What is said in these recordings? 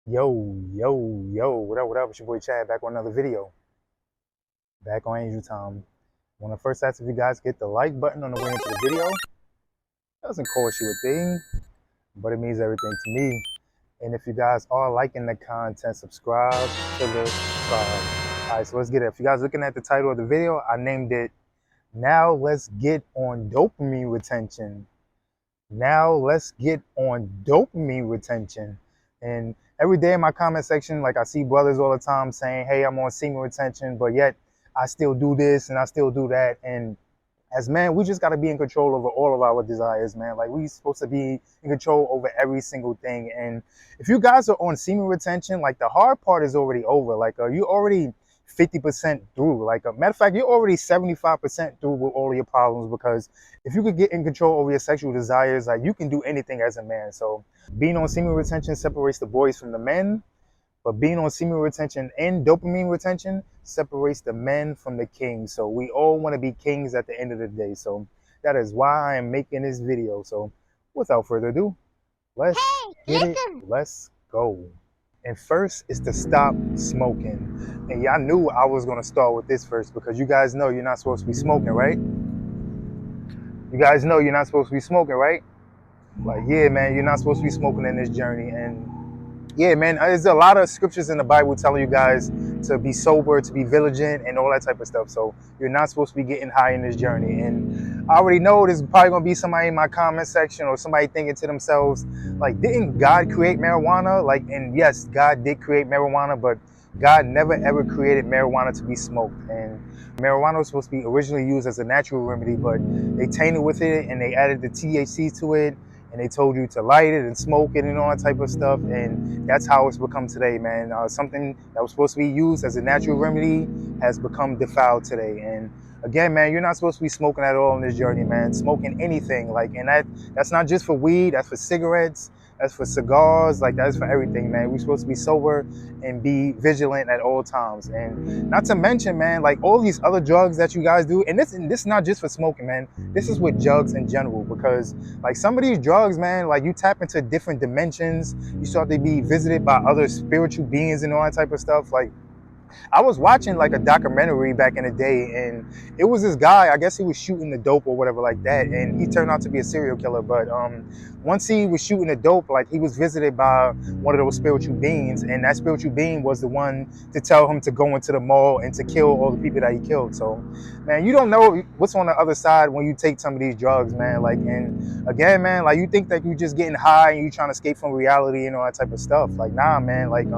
Yo, what up? It's your boy Chad back on another video. Back on Angel Time. When I first ask if you guys get the like button on the way into the video, doesn't cost you a thing, but it means everything to me. And if you guys are liking the content, subscribe to the subscribe. Alright, so let's get it. If you guys looking at the title of the video, I named it Now Let's Get on Dopamine Retention. Now let's get on dopamine retention. And every day in my comment section, like I see brothers all the time saying, hey, I'm on semen retention, but yet I still do this and I still do that. And as men, we just got to be in control over all of our desires, man. Like we supposed to be in control over every single thing. And if you guys are on semen retention, like the hard part is already over. Like you already 50% through. Like a matter of fact, you're already 75% through with all of your problems, because if you could get in control over your sexual desires, like you can do anything as a man. So being on semen retention separates the boys from the men, but being on semen retention and dopamine retention separates the men from the kings. So we all want to be kings at the end of the day. So that is why I am making this video. So without further ado, let's get it. Let's go. And first is to stop smoking. And y'all knew I was going to start with this first, because you guys know you're not supposed to be smoking, right? You guys know you're not supposed to be smoking, right? Like, yeah, man, you're not supposed to be smoking in this journey. And yeah, man, there's a lot of scriptures in the Bible telling you guys to be sober, to be vigilant, and all that type of stuff. So you're not supposed to be getting high in this journey. And I already know there's probably going to be somebody in my comment section or somebody thinking to themselves, like, didn't God create marijuana? Like, and yes, God did create marijuana, but God never ever created marijuana to be smoked. And marijuana was supposed to be originally used as a natural remedy, but they tainted with it and they added the THC to it. And they told you to light it and smoke it and all that type of stuff. And that's how it's become today, man. Something that was supposed to be used as a natural remedy has become defiled today. And again, man, you're not supposed to be smoking at all in this journey, man. Smoking anything, like, and that's not just for weed, that's for cigarettes, that's for cigars, like that's for everything, man. We're supposed to be sober and be vigilant at all times. And not to mention, man, like all these other drugs that you guys do, and this is not just for smoking, man. This is with drugs in general, because like some of these drugs, man, like you tap into different dimensions. You start to be visited by other spiritual beings and all that type of stuff. Like I was watching like a documentary back in the day, and it was this guy, I guess he was shooting the dope or whatever like that, and he turned out to be a serial killer. But once he was shooting the dope, like he was visited by one of those spiritual beings, and that spiritual being was the one to tell him to go into the mall and to kill all the people that he killed. So man, you don't know what's on the other side when you take some of these drugs, man. Like, and again, man, like you think that you just getting high and you trying to escape from reality and all that type of stuff. Like, nah, man, like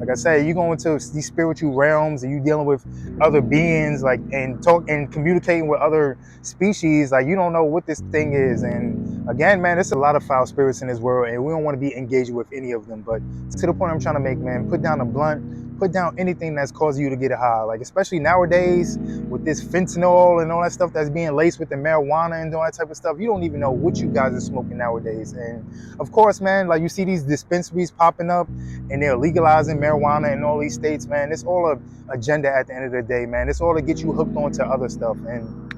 I said, you go into these spiritual realms and you dealing with other beings, like, and talk and communicating with other species. Like, you don't know what this thing is. And again, man, there's a lot of foul spirits in this world, and we don't want to be engaged with any of them. But to the point I'm trying to make, man, put down a blunt, put down anything that's causing you to get high. Like, especially nowadays with this fentanyl and all that stuff that's being laced with the marijuana and all that type of stuff. You don't even know what you guys are smoking nowadays. And of course, man, like you see these dispensaries popping up and they're legalizing marijuana in all these states, man. It's all a agenda at the end of the day, man. It's all to get you hooked onto other stuff. And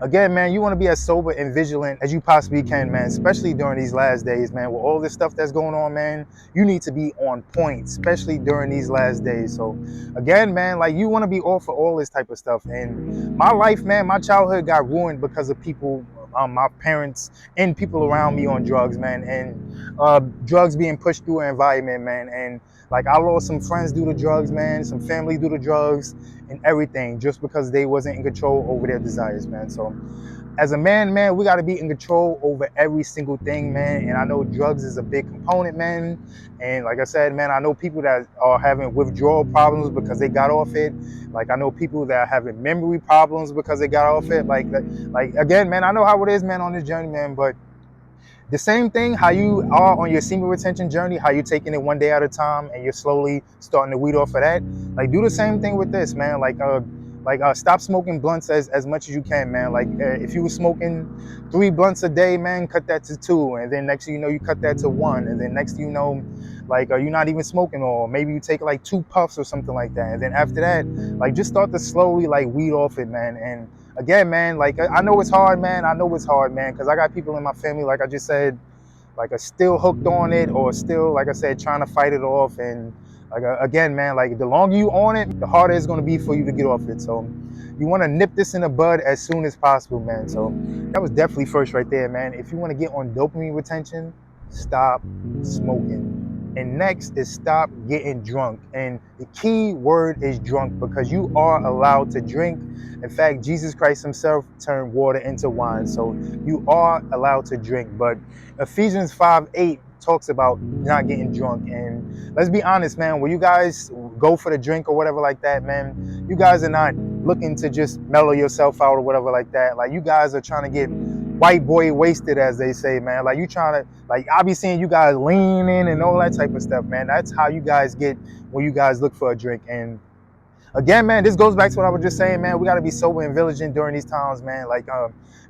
again, man, you want to be as sober and vigilant as you possibly can, man, especially during these last days, man. With all this stuff that's going on, man, you need to be on point, especially during these last days. So again, man, like you want to be off for all this type of stuff. And my life, man, my childhood got ruined because of people, my parents and people around me on drugs, man, and drugs being pushed through an environment, man. And like I lost some friends due to drugs, man, some family due to drugs and everything, just because they wasn't in control over their desires, man. So as a man, we got to be in control over every single thing, man. And I know drugs is a big component, man. And like I said, man, I know people that are having withdrawal problems because they got off it. Like I know people that are having memory problems because they got off it. Like again, man, I know how it is, man, on this journey, man. But the same thing, how you are on your semen retention journey, how you're taking it one day at a time and you're slowly starting to weed off of that. Like do the same thing with this, man. Like stop smoking blunts as much as you can, man. Like if you were smoking 3 blunts a day, man, cut that to 2, and then next thing you know, you cut that to 1, and then next thing you know, like you're not even smoking, or maybe you take like 2 puffs or something like that, and then after that, like just start to slowly like weed off it, man. And again, man, like I know it's hard, man. I know it's hard, man, because I got people in my family, like I just said, like are still hooked on it, or still, like I said, trying to fight it off. And like again, man, like the longer you on it, the harder it's gonna be for you to get off it. So you want to nip this in the bud as soon as possible, man. So that was definitely first right there, man. If you want to get on dopamine retention, stop smoking. And next is stop getting drunk. And the key word is drunk, because you are allowed to drink. In fact, Jesus Christ himself turned water into wine. So you are allowed to drink. But Ephesians 5:8 talks about not getting drunk. And let's be honest, man, when you guys go for the drink or whatever like that, man, you guys are not looking to just mellow yourself out or whatever like that. Like, you guys are trying to get white boy wasted, as they say, man. Like, you trying to, like, I be seeing you guys leaning and all that type of stuff, man. That's how you guys get when you guys look for a drink. And again, man, this goes back to what I was just saying, man. We got to be sober and vigilant during these times, man. Like,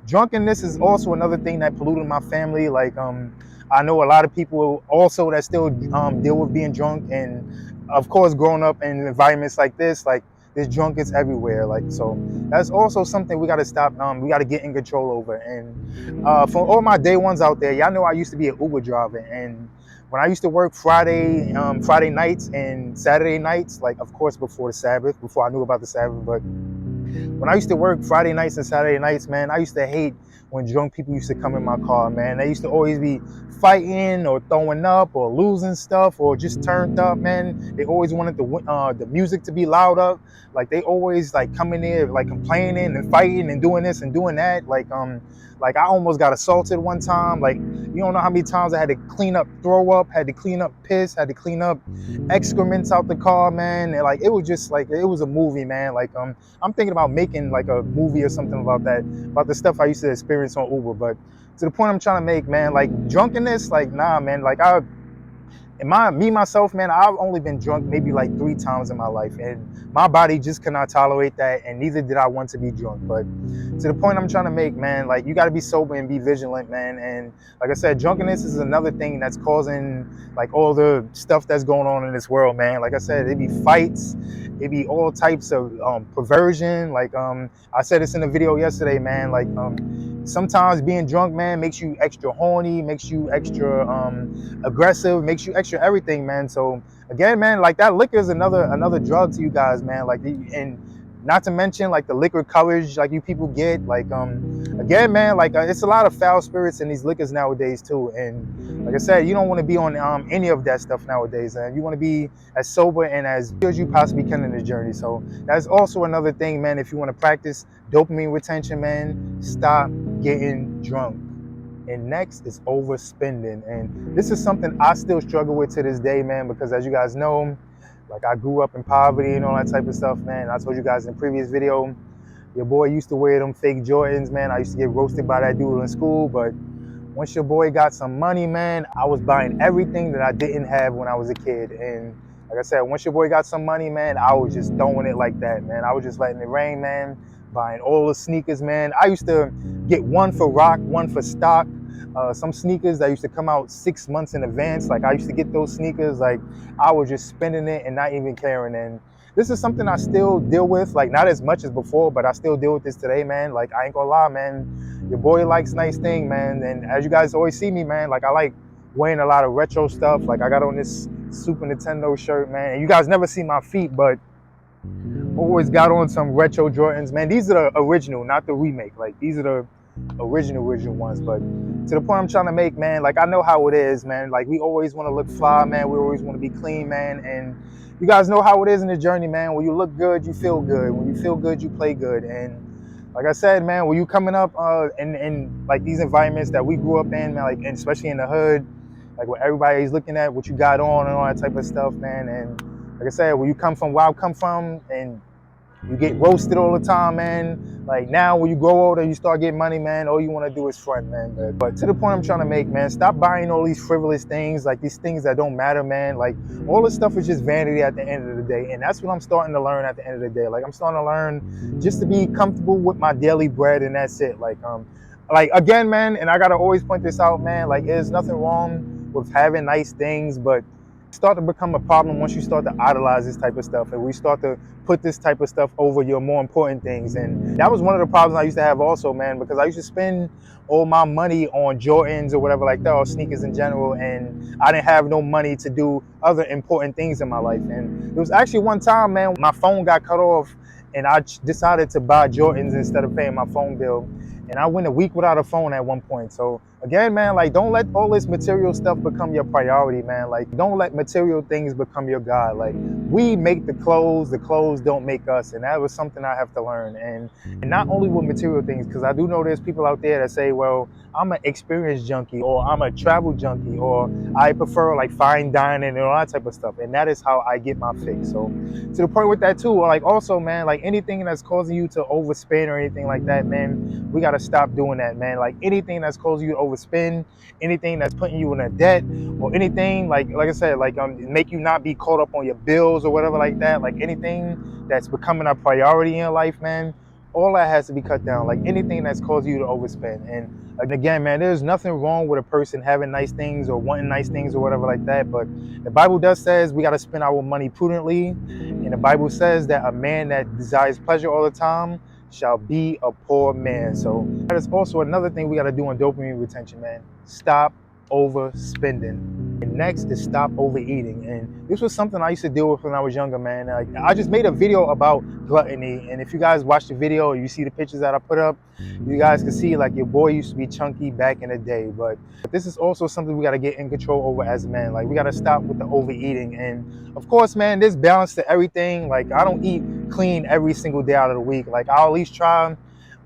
drunkenness is also another thing that polluted my family. Like, I know a lot of people also that still deal with being drunk. And of course, growing up in environments like this, like, there's drunkards everywhere. Like, so that's also something we got to stop. We got to get in control over. And for all my day ones out there, y'all know I used to be an Uber driver. And when I used to work Friday nights and Saturday nights, like, of course, before the Sabbath, before I knew about the Sabbath, but when I used to work Friday nights and Saturday nights, man, I used to hate when drunk people used to come in my car, man. They used to always be fighting or throwing up or losing stuff or just turned up, man. They always wanted the music to be loud up. Like, they always like coming in like complaining and fighting and doing this and doing that. Like I almost got assaulted one time. Like, you don't know how many times I had to clean up throw up, had to clean up piss, had to clean up excrements out the car, man. And like, it was just like, it was a movie, man. Like, I'm thinking about making like a movie or something about that, about the stuff I used to experience on Uber. But to the point I'm trying to make, man, like, drunkenness, like, nah, man. Like, myself, man, I've only been drunk maybe like 3 times in my life, and my body just cannot tolerate that, and neither did I want to be drunk. But to the point I'm trying to make, man, like, you got to be sober and be vigilant, man. And like I said, drunkenness is another thing that's causing like all the stuff that's going on in this world, man. Like I said, it be fights, it be all types of perversion. Like, I said this in a video yesterday, man. Like, sometimes being drunk, man, makes you extra horny, makes you extra aggressive, makes you extra everything, man. So again, man, like, that liquor is another drug to you guys, man. Like, and not to mention like the liquor coverage like you people get. Like, again, man, like, it's a lot of foul spirits in these liquors nowadays too. And like I said, you don't want to be on any of that stuff nowadays, and you want to be as sober and as good as you possibly can in this journey. So that's also another thing, man. If you want to practice dopamine retention, man, stop getting drunk. And next is overspending. And this is something I still struggle with to this day, man, because as you guys know, like, I grew up in poverty and all that type of stuff, man. I told you guys in the previous video, your boy used to wear them fake Jordans, man. I used to get roasted by that dude in school. But once your boy got some money, man, I was buying everything that I didn't have when I was a kid. And like I said, once your boy got some money, man, I was just throwing it like that, man. I was just letting it rain, man, buying all the sneakers, man. I used to get one for rock, one for stock. Some sneakers that used to come out 6 months in advance. Like, I used to get those sneakers. Like, I was just spending it and not even caring. And this is something I still deal with, like, not as much as before, but I still deal with this today, man. Like, I ain't gonna lie, man, your boy likes nice thing, man. And as you guys always see me, man, like, I like wearing a lot of retro stuff. Like, I got on this Super Nintendo shirt, man, and you guys never see my feet, but always got on some retro Jordans, man. These are the original, not the remake. Like, these are the original ones. But to the point I'm trying to make, man, like, I know how it is, man. Like, we always want to look fly, man. We always want to be clean, man. And you guys know how it is in the journey, man. When you look good, you feel good. When you feel good, you play good. And like I said, man, when you coming up in like these environments that we grew up in, man, like, and especially in the hood, like, when everybody's looking at what you got on and all that type of stuff, man. And like I said, when you come from where I come from and you get roasted all the time, man. Like, now when you grow older, you start getting money, man, all you want to do is front, man. But to the point I'm trying to make, man, stop buying all these frivolous things, like these things that don't matter, man. Like, all this stuff is just vanity at the end of the day. And that's what I'm starting to learn at the end of the day. Like, I'm starting to learn just to be comfortable with my daily bread, and that's it. Like, again, man, and I got to always point this out, man, like, there's nothing wrong with having nice things, but start to become a problem once you start to idolize this type of stuff, and we start to put this type of stuff over your more important things. And that was one of the problems I used to have also, man, because I used to spend all my money on Jordans or whatever like that, or sneakers in general, and I didn't have no money to do other important things in my life. And there was actually one time, man, my phone got cut off, and I decided to buy Jordans instead of paying my phone bill. And I went a week without a phone at one point. So again, man, like, don't let all this material stuff become your priority, man. Like, don't let material things become your God. Like, we make the clothes don't make us. And that was something I have to learn. And not only with material things, because I do know there's people out there that say, well, I'm an experience junkie, or I'm a travel junkie, or I prefer like fine dining and all that type of stuff. And that is how I get my fix. So to the point with that too, like, also, man, like, anything that's causing you to overspend or anything like that, man, we got to stop doing that, man. Like, anything that's causing you to overspend, anything that's putting you in a debt, or anything like I said, like, make you not be caught up on your bills or whatever like that, like anything that's becoming a priority in your life, man, all that has to be cut down. Like, anything that's causing you to overspend. And again, man, there's nothing wrong with a person having nice things or wanting nice things or whatever like that, but the Bible does says we got to spend our money prudently. And the Bible says that a man that desires pleasure all the time shall be a poor man. So that is also another thing we got to do on dopamine retention, man. Stop overspending. And next is stop overeating. And this was something I used to deal with when I was younger, man. I just made a video about gluttony, and if you guys watch the video or you see the pictures that I put up, you guys can see, like, your boy used to be chunky back in the day. But this is also something we got to get in control over as men. Like, we got to stop with the overeating. And of course, man, there's balance to everything. Like, I don't eat clean every single day out of the week. Like, I'll at least try.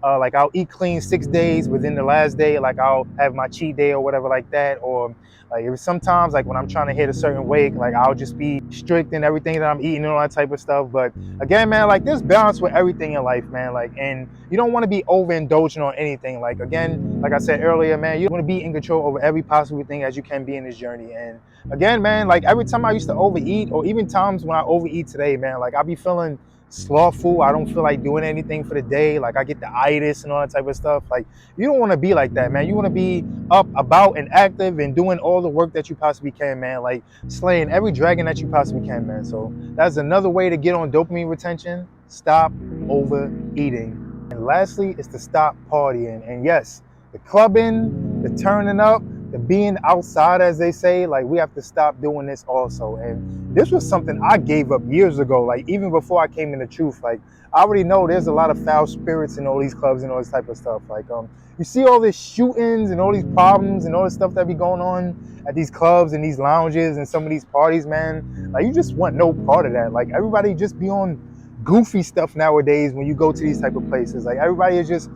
Like, I'll eat clean 6 days. Within the last day, like, I'll have my cheat day or whatever like that. Or like, if sometimes, like, when I'm trying to hit a certain weight, like, I'll just be strict in everything that I'm eating and all that type of stuff. But again, man, like, there's balance with everything in life, man. Like, and you don't want to be overindulgent on anything. Like, again, like I said earlier, man, you want to be in control over every possible thing as you can be in this journey. And again, man, like, every time I used to overeat, or even times when I overeat today, man, like, I be feeling slothful. I don't feel like doing anything for the day. Like, I get the itis and all that type of stuff. Like, you don't want to be like that, man. You want to be up, about, and active, and doing all the work that you possibly can, man. Like, slaying every dragon that you possibly can, man. So that's another way to get on dopamine retention. Stop overeating. And lastly, is to stop partying. And yes, the clubbing, the turning up, the being outside, as they say, like, we have to stop doing this also. And this was something I gave up years ago, like, even before I came in the truth. Like, I already know there's a lot of foul spirits in all these clubs and all this type of stuff. Like, you see all these shootings and all these problems and all this stuff that be going on at these clubs and these lounges and some of these parties, man. Like, you just want no part of that. Like, everybody just be on goofy stuff nowadays when you go to these type of places. Like, everybody is just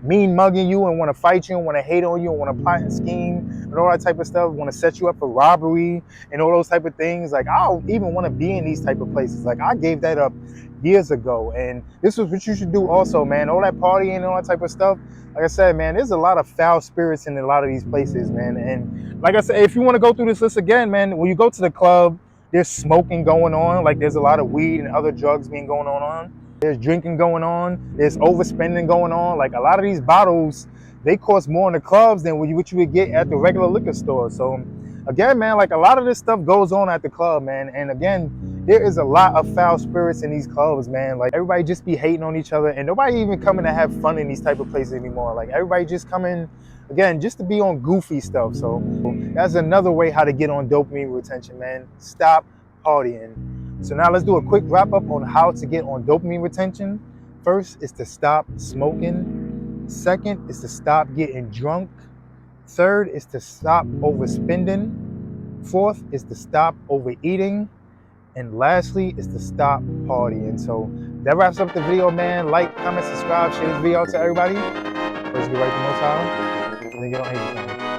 mean mugging you and want to fight you and want to hate on you and want to plot and scheme and all that type of stuff, want to set you up for robbery and all those type of things. Like, I don't even want to be in these type of places. Like, I gave that up years ago. And this is what you should do also, man. All that partying and all that type of stuff. Like I said, man, there's a lot of foul spirits in a lot of these places, man. And like I said, if you want to go through this list again, man, when you go to the club, there's smoking going on. Like, there's a lot of weed and other drugs being going on. There's drinking going on. There's overspending going on. Like, a lot of these bottles, they cost more in the clubs than what you would get at the regular liquor store. So again, man, like, a lot of this stuff goes on at the club, man. And again, there is a lot of foul spirits in these clubs, man. Like, everybody just be hating on each other, and nobody even coming to have fun in these type of places anymore. Like, everybody just coming, again, just to be on goofy stuff. So that's another way how to get on dopamine retention, man. Stop partying. So now let's do a quick wrap up on how to get on dopamine retention. First is to stop smoking. Second is to stop getting drunk. Third is to stop overspending. Fourth is to stop overeating. And lastly is to stop partying. So that wraps up the video, man. Like, comment, subscribe, share this video out to everybody. Let's get right to more time. And then get on Asian time.